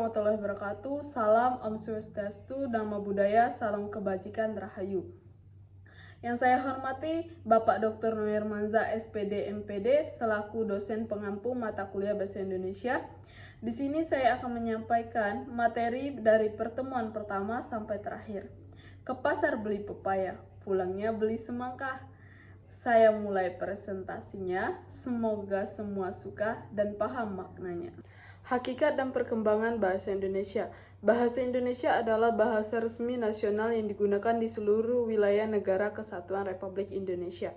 warahmatullahi wabarakatuh. Salam Om Swastiastu, Dhamma Budaya, salam kebajikan Rahayu. Yang saya hormati Bapak Dr. Noirmanza SPD MPD selaku dosen pengampu mata kuliah Bahasa Indonesia. Di sini saya akan menyampaikan materi dari pertemuan pertama sampai terakhir. Ke pasar beli pepaya, pulangnya beli semangka. Saya mulai presentasinya, semoga semua suka dan paham maknanya. Hakikat dan perkembangan bahasa Indonesia. Bahasa Indonesia adalah bahasa resmi nasional yang digunakan di seluruh wilayah negara Kesatuan Republik Indonesia.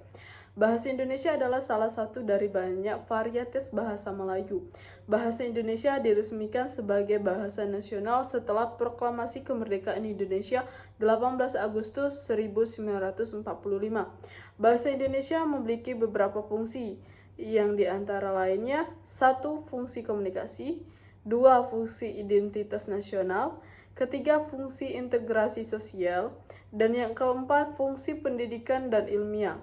Bahasa Indonesia adalah salah satu dari banyak varietas bahasa Melayu. Bahasa Indonesia diresmikan sebagai bahasa nasional setelah Proklamasi Kemerdekaan Indonesia 18 Agustus 1945. Bahasa Indonesia memiliki beberapa fungsi, yang diantara lainnya 1. Fungsi komunikasi, 2. Fungsi identitas nasional, ketiga fungsi integrasi sosial, dan yang keempat fungsi pendidikan dan ilmiah.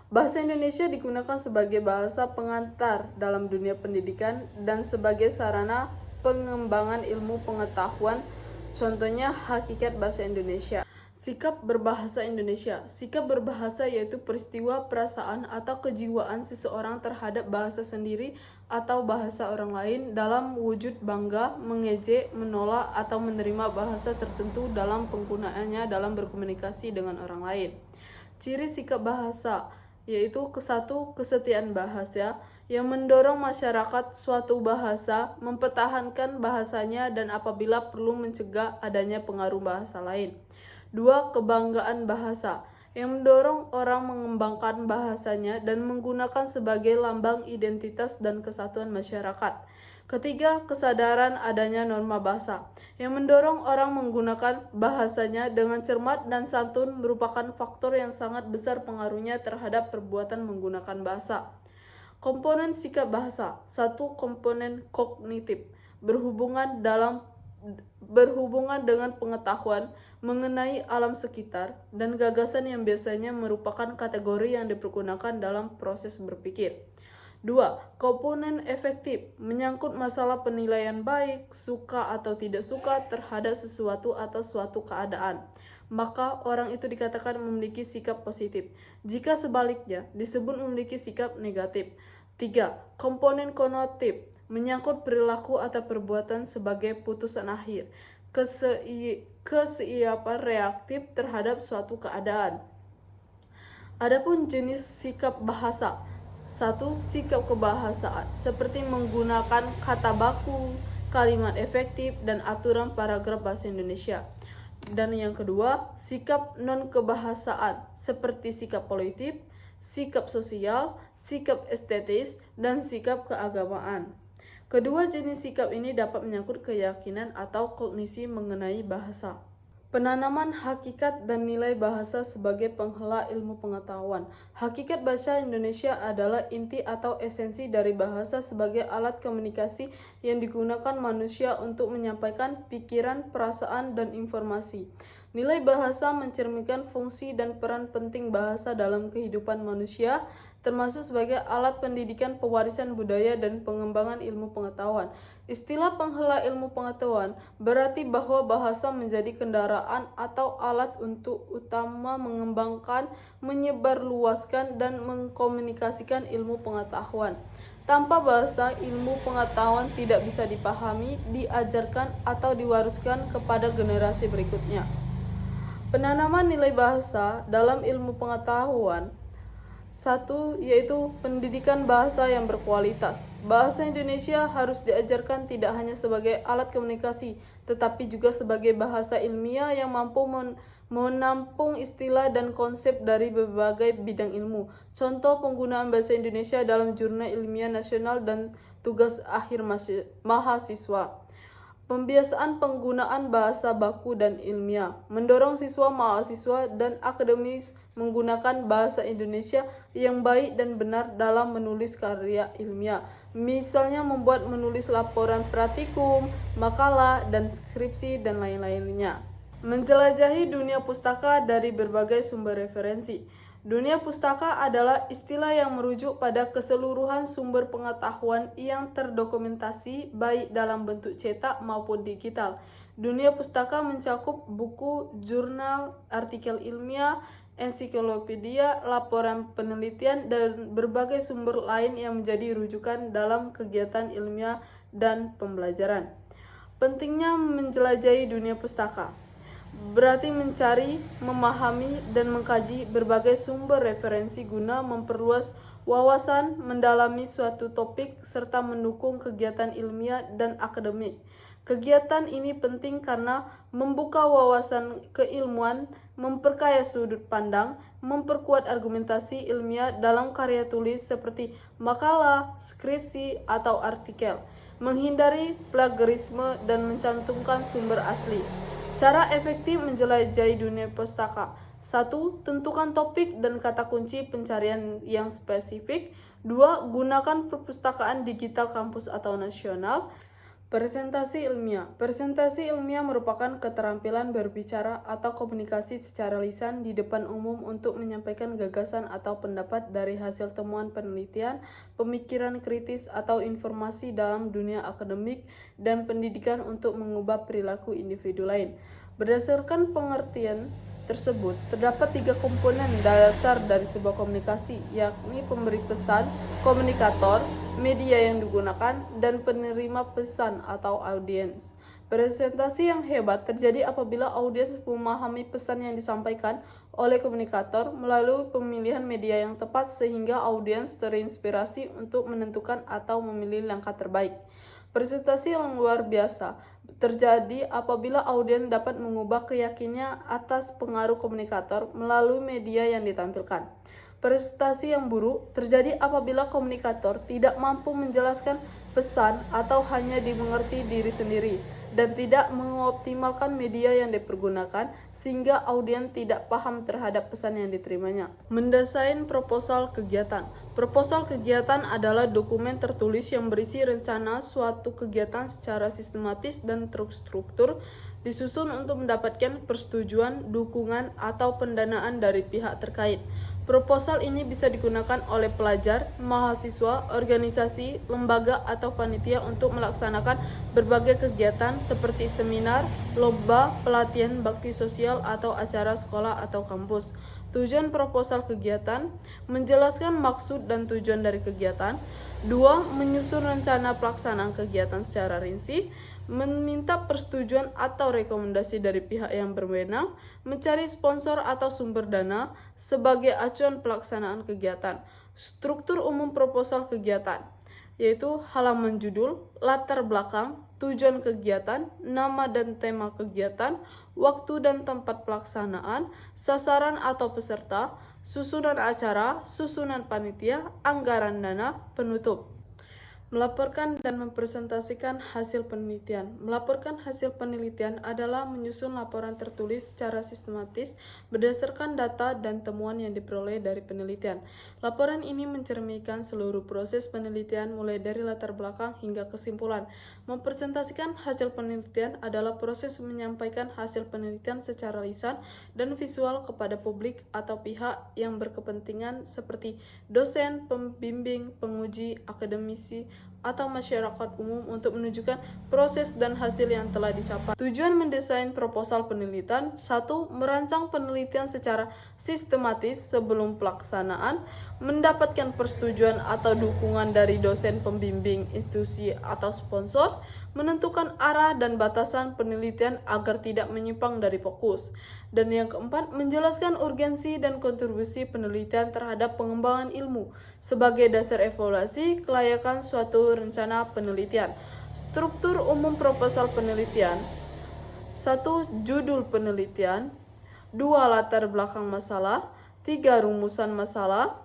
Bahasa Indonesia digunakan sebagai bahasa pengantar dalam dunia pendidikan dan sebagai sarana pengembangan ilmu pengetahuan. Contohnya hakikat bahasa Indonesia. Sikap berbahasa Indonesia. Sikap berbahasa yaitu peristiwa, perasaan, atau kejiwaan seseorang terhadap bahasa sendiri atau bahasa orang lain dalam wujud bangga, mengejek, menolak, atau menerima bahasa tertentu dalam penggunaannya dalam berkomunikasi dengan orang lain. Ciri sikap bahasa yaitu satu, kesetiaan bahasa yang mendorong masyarakat suatu bahasa mempertahankan bahasanya dan apabila perlu mencegah adanya pengaruh bahasa lain. 2. Kebanggaan bahasa yang mendorong orang mengembangkan bahasanya dan menggunakan sebagai lambang identitas dan kesatuan masyarakat. Ketiga, kesadaran adanya norma bahasa yang mendorong orang menggunakan bahasanya dengan cermat dan santun merupakan faktor yang sangat besar pengaruhnya terhadap perbuatan menggunakan bahasa. Komponen sikap bahasa. 1. Komponen kognitif berhubungan dengan pengetahuan mengenai alam sekitar dan gagasan yang biasanya merupakan kategori yang dipergunakan dalam proses berpikir. 2. Komponen efektif menyangkut masalah penilaian baik, suka atau tidak suka terhadap sesuatu atau suatu keadaan. Maka orang itu dikatakan memiliki sikap positif. Jika sebaliknya disebut memiliki sikap negatif. 3. Komponen konotatif menyangkut perilaku atau perbuatan sebagai putusan akhir, kesiapan reaktif terhadap suatu keadaan. Adapun jenis sikap bahasa. 1. Sikap kebahasaan seperti menggunakan kata baku, kalimat efektif, dan aturan paragraf bahasa Indonesia. Dan yang kedua, sikap non-kebahasaan seperti sikap politik, sikap sosial, sikap estetis, dan sikap keagamaan. Kedua jenis sikap ini dapat menyangkut keyakinan atau kognisi mengenai bahasa. Penanaman hakikat dan nilai bahasa sebagai penghela ilmu pengetahuan. Hakikat bahasa Indonesia adalah inti atau esensi dari bahasa sebagai alat komunikasi yang digunakan manusia untuk menyampaikan pikiran, perasaan, dan informasi. Nilai bahasa mencerminkan fungsi dan peran penting bahasa dalam kehidupan manusia, termasuk sebagai alat pendidikan, pewarisan budaya, dan pengembangan ilmu pengetahuan. Istilah penghela ilmu pengetahuan berarti bahwa bahasa menjadi kendaraan atau alat untuk utama mengembangkan, menyebarluaskan, dan mengkomunikasikan ilmu pengetahuan. Tanpa bahasa, ilmu pengetahuan tidak bisa dipahami, diajarkan, atau diwariskan kepada generasi berikutnya. Penanaman nilai bahasa dalam ilmu pengetahuan. 1. Yaitu pendidikan bahasa yang berkualitas. Bahasa Indonesia harus diajarkan tidak hanya sebagai alat komunikasi, tetapi juga sebagai bahasa ilmiah yang mampu menampung istilah dan konsep dari berbagai bidang ilmu. Contoh penggunaan bahasa Indonesia dalam jurnal ilmiah nasional dan tugas akhir mahasiswa. Pembiasaan penggunaan bahasa baku dan ilmiah, mendorong siswa, mahasiswa, dan akademis menggunakan bahasa Indonesia yang baik dan benar dalam menulis karya ilmiah. Misalnya menulis laporan praktikum, makalah, dan skripsi, dan lain-lainnya. Menjelajahi dunia pustaka dari berbagai sumber referensi. Dunia pustaka adalah istilah yang merujuk pada keseluruhan sumber pengetahuan yang terdokumentasi baik dalam bentuk cetak maupun digital. Dunia pustaka mencakup buku, jurnal, artikel ilmiah, ensiklopedia, laporan penelitian, dan berbagai sumber lain yang menjadi rujukan dalam kegiatan ilmiah dan pembelajaran. Pentingnya menjelajahi dunia pustaka berarti mencari, memahami, dan mengkaji berbagai sumber referensi guna memperluas wawasan, mendalami suatu topik, serta mendukung kegiatan ilmiah dan akademik. Kegiatan ini penting karena membuka wawasan keilmuan, memperkaya sudut pandang, memperkuat argumentasi ilmiah dalam karya tulis seperti makalah, skripsi, atau artikel, menghindari plagiarisme, dan mencantumkan sumber asli. Cara efektif menjelajahi dunia pustaka. 1. Tentukan topik dan kata kunci pencarian yang spesifik. 2. Gunakan perpustakaan digital kampus atau nasional. Presentasi ilmiah. Presentasi ilmiah merupakan keterampilan berbicara atau komunikasi secara lisan di depan umum untuk menyampaikan gagasan atau pendapat dari hasil temuan penelitian, pemikiran kritis, atau informasi dalam dunia akademik dan pendidikan untuk mengubah perilaku individu lain. Berdasarkan pengertian tersebut, terdapat 3 komponen dasar dari sebuah komunikasi, yakni pemberi pesan, komunikator, media yang digunakan, dan penerima pesan atau audiens. Presentasi yang hebat terjadi apabila audiens memahami pesan yang disampaikan oleh komunikator melalui pemilihan media yang tepat sehingga audiens terinspirasi untuk menentukan atau memilih langkah terbaik. Presentasi yang luar biasa terjadi apabila audiens dapat mengubah keyakinannya atas pengaruh komunikator melalui media yang ditampilkan. Presentasi yang buruk terjadi apabila komunikator tidak mampu menjelaskan pesan atau hanya dimengerti diri sendiri dan tidak mengoptimalkan media yang dipergunakan sehingga audiens tidak paham terhadap pesan yang diterimanya. Mendesain proposal kegiatan. Proposal kegiatan adalah dokumen tertulis yang berisi rencana suatu kegiatan secara sistematis dan terstruktur, disusun untuk mendapatkan persetujuan, dukungan, atau pendanaan dari pihak terkait. Proposal ini bisa digunakan oleh pelajar, mahasiswa, organisasi, lembaga, atau panitia untuk melaksanakan berbagai kegiatan seperti seminar, lomba, pelatihan bakti sosial, atau acara sekolah atau kampus. Tujuan proposal kegiatan: menjelaskan maksud dan tujuan dari kegiatan. 2. Menyusun rencana pelaksanaan kegiatan secara rinci, meminta persetujuan atau rekomendasi dari pihak yang berwenang, mencari sponsor atau sumber dana sebagai acuan pelaksanaan kegiatan. Struktur umum proposal kegiatan yaitu halaman judul, latar belakang, tujuan kegiatan, nama dan tema kegiatan, waktu dan tempat pelaksanaan, sasaran atau peserta, susunan acara, susunan panitia, anggaran dana, penutup. Melaporkan dan mempresentasikan hasil penelitian. Melaporkan hasil penelitian adalah menyusun laporan tertulis secara sistematis berdasarkan data dan temuan yang diperoleh dari penelitian. Laporan ini mencerminkan seluruh proses penelitian mulai dari latar belakang hingga kesimpulan. Mempresentasikan hasil penelitian adalah proses menyampaikan hasil penelitian secara lisan dan visual kepada publik atau pihak yang berkepentingan seperti dosen, pembimbing, penguji, akademisi, atau masyarakat umum untuk menunjukkan proses dan hasil yang telah dicapai. Tujuan mendesain proposal penelitian: 1. Merancang penelitian secara sistematis sebelum pelaksanaan, mendapatkan persetujuan atau dukungan dari dosen, pembimbing, institusi, atau sponsor, menentukan arah dan batasan penelitian agar tidak menyimpang dari fokus. Dan yang keempat, menjelaskan urgensi dan kontribusi penelitian terhadap pengembangan ilmu sebagai dasar evaluasi kelayakan suatu rencana penelitian. Struktur umum proposal penelitian: 1. Judul penelitian. 2. Latar belakang masalah. 3. Rumusan masalah.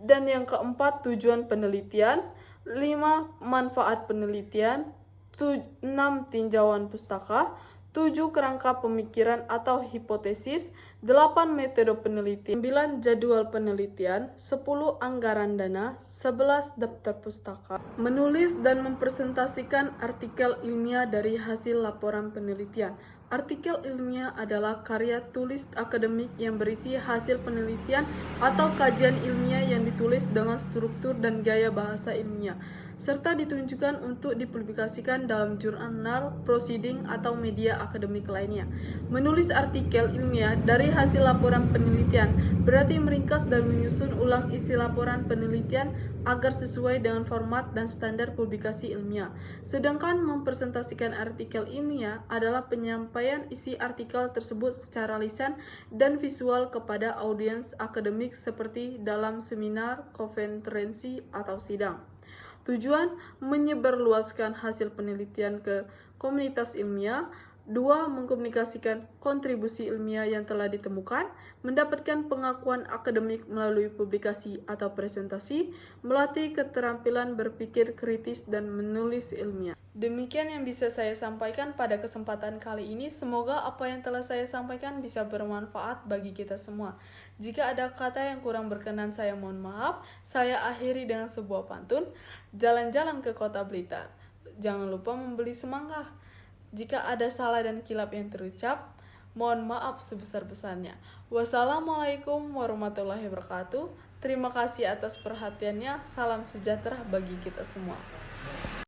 Dan yang keempat, tujuan penelitian. 5. Manfaat penelitian. 6. Tinjauan pustaka. 7 kerangka pemikiran atau hipotesis, 8 metode penelitian, 9 jadwal penelitian, 10 anggaran dana, 11 daftar pustaka. Menulis dan mempresentasikan artikel ilmiah dari hasil laporan penelitian. Artikel ilmiah adalah karya tulis akademik yang berisi hasil penelitian atau kajian ilmiah yang ditulis dengan struktur dan gaya bahasa ilmiah, serta ditunjukkan untuk dipublikasikan dalam jurnal, proceeding, atau media akademik lainnya. Menulis artikel ilmiah dari hasil laporan penelitian berarti meringkas dan menyusun ulang isi laporan penelitian agar sesuai dengan format dan standar publikasi ilmiah. Sedangkan mempresentasikan artikel ilmiah adalah penyampaian isi artikel tersebut secara lisan dan visual kepada audiens akademik seperti dalam seminar, konferensi, atau sidang. Tujuan menyebarluaskan hasil penelitian ke komunitas ilmiah. 2. Mengkomunikasikan kontribusi ilmiah yang telah ditemukan, mendapatkan pengakuan akademik melalui publikasi atau presentasi, melatih keterampilan berpikir kritis dan menulis ilmiah. Demikian yang bisa saya sampaikan pada kesempatan kali ini. Semoga apa yang telah saya sampaikan bisa bermanfaat bagi kita semua. Jika ada kata yang kurang berkenan, saya mohon maaf. Saya akhiri dengan sebuah pantun. Jalan-jalan ke kota Blitar, jangan lupa membeli semangka. Jika ada salah dan kilap yang terucap, mohon maaf sebesar-besarnya. Wassalamualaikum warahmatullahi wabarakatuh. Terima kasih atas perhatiannya. Salam sejahtera bagi kita semua.